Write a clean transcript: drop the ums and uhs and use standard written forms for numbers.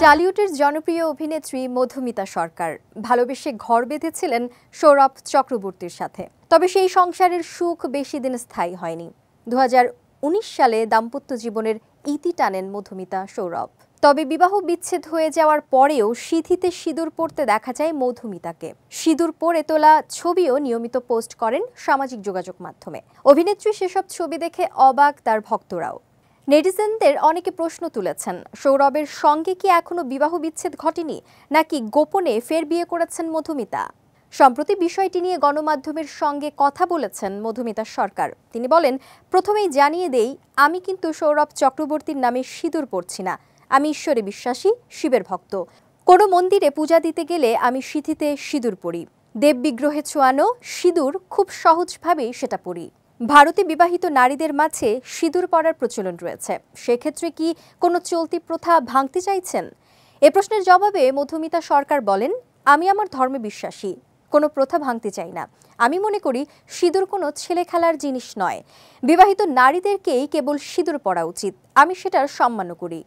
টালিউডের জনপ্রিয় অভিনেত্রী মধুমিতা সরকার ভালোবেসে ঘর বেঁধেছিলেন সৌরভ চক্রবর্তীর সাথে। তবে সেই সংসারের সুখ বেশি দিন স্থায়ী হয়নি। 2019 সালে দাম্পত্য জীবনের ইতি টানেন মধুমিতা সৌরভ। তবে বিবাহ বিচ্ছেদ হয়ে যাওয়ার পরেও সিঁথিতে সিঁদুর পরতে দেখা যায় মধুমিতাকে। সিঁদুর পরে তোলা ছবিও নিয়মিত পোস্ট করেন সামাজিক যোগাযোগ মাধ্যমে। অভিনেত্রী সেসব ছবি দেখে অবাক তার ভক্তরাও। নেটিজেনদের অনেকে প্রশ্ন তুলেছেন, সৌরভের সঙ্গে কি এখনো বিবাহ বিচ্ছেদ ঘটেনি, নাকি গোপনে ফের বিয়ে করেছেন মধুমিতা? সম্প্রতি বিষয়টি নিয়ে গণমাধ্যমের সঙ্গে কথা বলেছেন মধুমিতা সরকার। তিনি বলেন, প্রথমেই জানিয়ে দেই, আমি কিন্তু সৌরভ চক্রবর্তীর নামে সিঁদুর পরছি না। আমি ঈশ্বরে বিশ্বাসী, শিবের ভক্ত। কোনো মন্দিরে পূজা দিতে গেলে আমি সিঁথিতে সিঁদুর পরি। দেব বিগ্রহে ছোঁয়ানো সিঁদুর খুব সহজভাবেই সেটা পরি। ভারতে বিবাহিত নারীদের মাঝে সিঁদুর পরার প্রচলন রয়েছে। সেক্ষেত্রে কি কোনো চলতি প্রথা ভাঙতে চাইছেন? এ প্রশ্নের জবাবে মধুমিতা সরকার বলেন, আমি আমার ধর্মে বিশ্বাসী, কোনো প্রথা ভাঙতে চাই না। আমি মনে করি সিঁদুর কোনো ছেলে খেলার জিনিস নয়। বিবাহিত নারীদেরকেই কেবল সিঁদুর পরা উচিত। আমি সেটার সম্মানও করি।